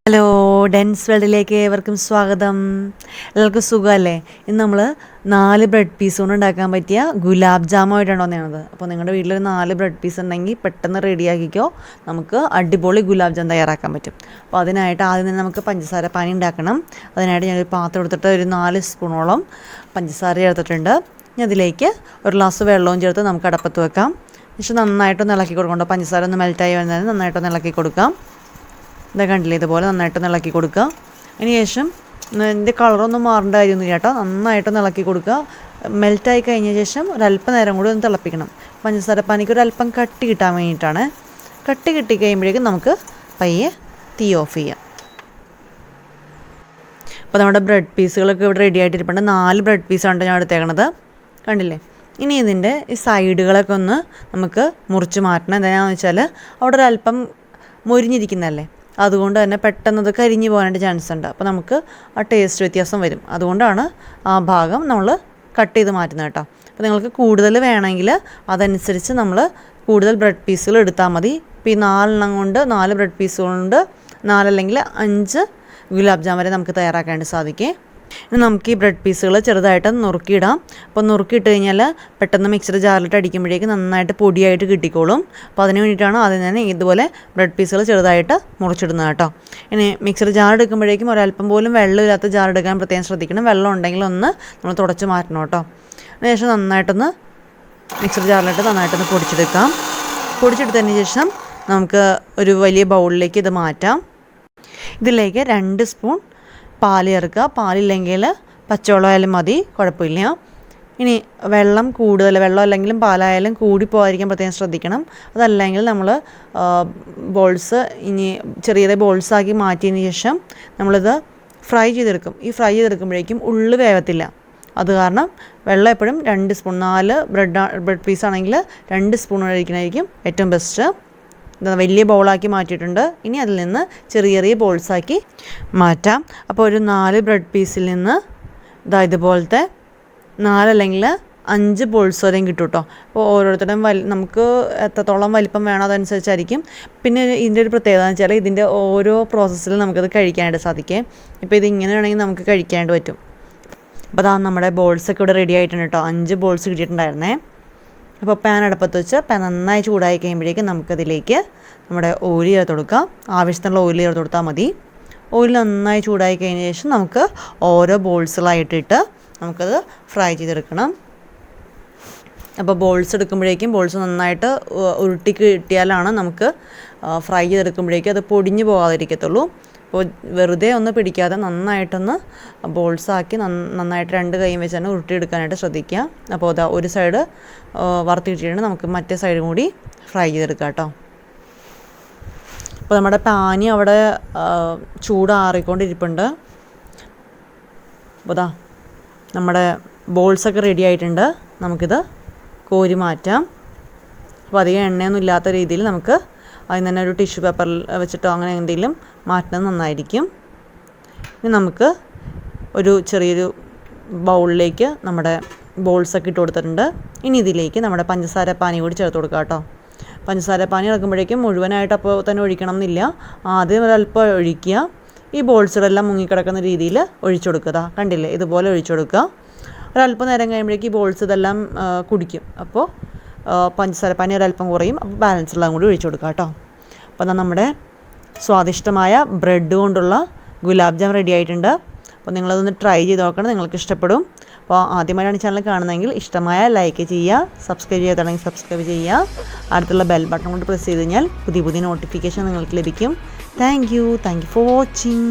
Hello, ഡെൻസ്വേൾഡിലേക്ക് ഏവർക്കും സ്വാഗതം. എല്ലാവർക്കും സുഖമല്ലേ? ഇന്ന് നമ്മൾ 4 ബ്രെഡ് പീസ് കൊണ്ട് ഉണ്ടാക്കാൻ പറ്റിയ ഗുലാബ് ജാമുമായിട്ടാണ് വന്നത്. അപ്പോൾ നിങ്ങളുടെ വീട്ടിലൊരു 4 ബ്രെഡ് പീസ് ഉണ്ടെങ്കിൽ പെട്ടെന്ന് റെഡിയാക്കിക്കോ. നമുക്ക് അടിപൊളി ഗുലാബ് ജാം തയ്യാറാക്കാൻ പറ്റും. അപ്പോൾ അതിനായിട്ട് ആദ്യം തന്നെ നമുക്ക് പഞ്ചസാര പാനി ഉണ്ടാക്കണം. അതിനായിട്ട് ഞാനൊരു പാത്രം എടുത്തിട്ട് ഒരു 4 സ്പൂണോളം പഞ്ചസാര ചേർത്തിട്ടുണ്ട്. ഇനി അതിലേക്ക് ഒരു ഗ്ലാസ് വെള്ളവും ചേർത്ത് നമുക്ക് അടപ്പത്ത് വെക്കാം. പക്ഷേ നന്നായിട്ടൊന്ന് ഇളക്കി കൊടുക്കണം. പഞ്ചസാര ഒന്ന് മെൽറ്റായി വരുന്നതിന് നന്നായിട്ടൊന്ന് ഇളക്കി കൊടുക്കാം. ഇതാ കണ്ടില്ലേ, ഇതുപോലെ നന്നായിട്ടൊന്ന് ഇളക്കി കൊടുക്കുക. അതിന് ശേഷം ഇതിൻ്റെ കളറൊന്നും മാറേണ്ട കാര്യമൊന്നുമില്ല കേട്ടോ. നന്നായിട്ടൊന്ന് ഇളക്കി കൊടുക്കുക. മെൽറ്റായി കഴിഞ്ഞ ശേഷം ഒരല്പം നേരം കൂടി ഒന്ന് തിളപ്പിക്കണം. പഞ്ചസാര പാനിക്ക് ഒരല്പം കട്ടി കിട്ടാൻ വേണ്ടിയിട്ടാണ്. കട്ടി കിട്ടി കഴിയുമ്പോഴേക്കും നമുക്ക് പയ്യെ തീ ഓഫ് ചെയ്യാം. അപ്പോൾ നമ്മുടെ ബ്രെഡ് പീസുകളൊക്കെ ഇവിടെ റെഡി ആയിട്ടിരിപ്പുണ്ട്. 4 ബ്രെഡ് പീസാണ് ഞാൻ എടുത്തേക്കണത്. കണ്ടില്ലേ? ഇനി ഇതിൻ്റെ ഈ സൈഡുകളൊക്കെ ഒന്ന് നമുക്ക് മുറിച്ച് മാറ്റണം. എന്താണെന്ന് വെച്ചാൽ അവിടെ ഒരല്പം മൊരിഞ്ഞിരിക്കുന്നതല്ലേ, അതുകൊണ്ട് തന്നെ പെട്ടെന്ന് അത് കരിഞ്ഞു പോകാനായിട്ട് ചാൻസ് ഉണ്ട്. അപ്പോൾ നമുക്ക് ആ ടേസ്റ്റ് വ്യത്യാസം വരും. അതുകൊണ്ടാണ് ആ ഭാഗം നമ്മൾ കട്ട് ചെയ്ത് മാറ്റുന്നത് കേട്ടോ. അപ്പോൾ നിങ്ങൾക്ക് കൂടുതൽ വേണമെങ്കിൽ അതനുസരിച്ച് നമ്മൾ കൂടുതൽ ബ്രെഡ് പീസുകൾ എടുത്താൽ മതി. ഇപ്പോൾ ഈ 4 കൊണ്ട് 4 ബ്രെഡ് പീസ് കൊണ്ട് 4 അല്ലെങ്കിൽ 5 ഗുലാബ് ജാം വരെ നമുക്ക് തയ്യാറാക്കാനായിട്ട് സാധിക്കും. ഇനി നമുക്ക് ഈ ബ്രെഡ് പീസുകൾ ചെറുതായിട്ട് നുറുക്കിയിടാം. അപ്പോൾ നുറുക്കിയിട്ട് കഴിഞ്ഞാൽ പെട്ടെന്ന് മിക്സർ ജാറിലിട്ട് അടിക്കുമ്പോഴേക്ക് നന്നായിട്ട് പൊടിയായിട്ട് കിട്ടിക്കോളും. അപ്പോൾ അതിന് വേണ്ടിയിട്ടാണ് ആദ്യം തന്നെ ഇതുപോലെ ബ്രെഡ് പീസുകൾ ചെറുതായിട്ട് മുറിച്ചിടുന്നത് കേട്ടോ. ഇനി മിക്സർ ജാർ എടുക്കുമ്പോഴേക്കും ഒരല്പം പോലും വെള്ളമില്ലാത്ത ജാർ എടുക്കാൻ പ്രത്യേകം ശ്രദ്ധിക്കണം. വെള്ളം ഉണ്ടെങ്കിൽ ഒന്ന് നമ്മൾ തുടച്ച് മാറ്റണം കേട്ടോ. അതിനുശേഷം നന്നായിട്ടൊന്ന് മിക്സർ ജാറിലിട്ട് നന്നായിട്ടൊന്ന് പൊടിച്ചെടുക്കാം. പൊടിച്ചെടുത്തതിന് ശേഷം നമുക്ക് ഒരു വലിയ ബൗളിലേക്ക് ഇത് മാറ്റാം. ഇതിലേക്ക് 2 സ്പൂൺ പാല് ചേർക്കുക. പാലില്ലെങ്കിൽ പച്ചവെള്ളമായാലും മതി, കുഴപ്പമില്ല. ഇനി വെള്ളം അല്ലെങ്കിലും പാലായാലും കൂടി പോകാതിരിക്കാൻ പ്രത്യേകം ശ്രദ്ധിക്കണം. അതല്ലെങ്കിൽ നമ്മൾ ബോൾസ് ചെറിയ ബോൾസാക്കി മാറ്റിയതിന് ശേഷം നമ്മളിത് ഫ്രൈ ചെയ്തെടുക്കും. ഈ ഫ്രൈ ചെയ്തെടുക്കുമ്പോഴേക്കും ഉള്ളു വേവത്തില്ല. അത് കാരണം വെള്ളം എപ്പോഴും 2 സ്പൂൺ 4 ബ്രെഡ് പീസാണെങ്കിൽ 2 സ്പൂൺ കഴിക്കുന്നതായിരിക്കും ഏറ്റവും ബെസ്റ്റ്. വലിയ ബൗളാക്കി മാറ്റിയിട്ടുണ്ട്. ഇനി അതിൽ നിന്ന് ചെറിയ ചെറിയ ബോൾസാക്കി മാറ്റാം. അപ്പോൾ ഒരു 4 ബ്രെഡ് പീസിൽ നിന്ന് ഇതുപോലത്തെ 4 അല്ലെങ്കിൽ 5 ബോൾസ് വരെയും കിട്ടും കേട്ടോ. അപ്പോൾ ഓരോരുത്തരുടെയും നമുക്ക് എത്രത്തോളം വലിപ്പം വേണം അതനുസരിച്ചായിരിക്കും. പിന്നെ ഇതിൻ്റെ ഒരു പ്രത്യേകത എന്ന് വെച്ചാൽ ഇതിൻ്റെ ഓരോ പ്രോസസ്സിലും നമുക്കത് കഴിക്കാനായിട്ട് സാധിക്കും. ഇപ്പോൾ ഇത് ഇങ്ങനെ വേണമെങ്കിൽ നമുക്ക് കഴിക്കാനായിട്ട് പറ്റും. അപ്പോൾ അതാ നമ്മുടെ ബോൾസൊക്കെ ഇവിടെ റെഡി ആയിട്ടുണ്ട് കേട്ടോ. 5 ബോൾസ് കിട്ടിയിട്ടുണ്ടായിരുന്നേ. അപ്പോൾ പാൻ അടുപ്പത്ത് വെച്ച് പാൻ നന്നായി ചൂടായി കഴിയുമ്പോഴേക്കും നമുക്കതിലേക്ക് നമ്മുടെ ഓയിൽ ചേർത്ത് കൊടുക്കാം. ആവശ്യത്തിനുള്ള ഓയിൽ ചേർത്ത് കൊടുത്താൽ മതി. ഓയിൽ നന്നായി ചൂടായി കഴിഞ്ഞ ശേഷം നമുക്ക് ഓരോ ബോൾസുകളായിട്ടിട്ട് നമുക്കത് ഫ്രൈ ചെയ്തെടുക്കണം. അപ്പോൾ ബോൾസ് എടുക്കുമ്പോഴേക്കും ബോൾസ് നന്നായിട്ട് ഉരുട്ടി കിട്ടിയാലാണ് നമുക്ക് ഫ്രൈ ചെയ്തെടുക്കുമ്പോഴേക്കും അത് പൊടിഞ്ഞു പോകാതിരിക്കത്തുള്ളൂ. അപ്പോൾ വെറുതെ ഒന്ന് പിടിക്കാതെ നന്നായിട്ടൊന്ന് ബോൾസാക്കി നന്നായിട്ട് 2 കൈയും വെച്ച് തന്നെ ഉരുട്ടിയെടുക്കാനായിട്ട് ശ്രദ്ധിക്കുക. അപ്പോൾ അതാ ഒരു സൈഡ് വറുത്തി കിട്ടിയിട്ട് നമുക്ക് മറ്റേ സൈഡും കൂടി ഫ്രൈ ചെയ്തെടുക്കാം കേട്ടോ. അപ്പോൾ നമ്മുടെ പാനി അവിടെ ചൂടാറിക്കൊണ്ടിരിപ്പുണ്ട്. അപ്പോൾ അതാ നമ്മുടെ ബോൾസൊക്കെ റെഡി ആയിട്ടുണ്ട്. നമുക്കിത് കോരി മാറ്റാം. അപ്പോൾ അധികം എണ്ണയൊന്നും ഇല്ലാത്ത രീതിയിൽ നമുക്ക് അതിന് തന്നെ ഒരു ടിഷ്യൂ പേപ്പറിൽ വെച്ചിട്ടോ അങ്ങനെ എന്തെങ്കിലും മാറ്റുന്നത് നന്നായിരിക്കും. ഇനി നമുക്ക് ഒരു ചെറിയൊരു ബൗളിലേക്ക് നമ്മുടെ ബോൾസൊക്കെ ഇട്ട് കൊടുത്തിട്ടുണ്ട്. ഇനി ഇതിലേക്ക് നമ്മുടെ പഞ്ചസാര പാനി കൂടി ചേർത്ത് കൊടുക്കുക കേട്ടോ. പഞ്ചസാര പാനി ഇളക്കുമ്പോഴേക്കും മുഴുവനായിട്ട് അപ്പോൾ തന്നെ ഒഴിക്കണം എന്നില്ല. ആദ്യം ഒരല്പം ഒഴിക്കുക. ഈ ബോൾസുകളെല്ലാം മുങ്ങിക്കിടക്കുന്ന രീതിയിൽ ഒഴിച്ചു കൊടുക്കുക. കണ്ടില്ലേ, ഇതുപോലെ ഒഴിച്ചു കൊടുക്കുക. ഒരല്പം നേരം കഴിയുമ്പോഴേക്കും ഈ ബോൾസ് ഇതെല്ലാം കുടിക്കും. അപ്പോൾ പഞ്ചസാര പാനി ഒരല്പം കുറയും. അപ്പോൾ ബാലൻസ് എല്ലാം കൂടി ഒഴിച്ചു കൊടുക്കുക കേട്ടോ. അപ്പോൾ എന്നാൽ നമ്മുടെ സ്വാദിഷ്ടമായ ബ്രെഡ് കൊണ്ടുള്ള ഗുലാബ് ജാം റെഡി ആയിട്ടുണ്ട്. അപ്പോൾ നിങ്ങളതൊന്ന് ട്രൈ ചെയ്ത് നോക്കണം, നിങ്ങൾക്ക് ഇഷ്ടപ്പെടും. അപ്പോൾ ആദ്യമായിട്ടാണ് ചാനൽ കാണുന്നതെങ്കിൽ ഇഷ്ടമായ ലൈക്ക് ചെയ്യുക, സബ്സ്ക്രൈബ് ചെയ്യാത്താണെങ്കിൽ സബ്സ്ക്രൈബ് ചെയ്യുക. അടുത്തുള്ള ബെൽ ബട്ടൺ കൊണ്ട് പ്രസ് ചെയ്ത് കഴിഞ്ഞാൽ പുതിയ നോട്ടിഫിക്കേഷൻ നിങ്ങൾക്ക് ലഭിക്കും. Thank you for watching.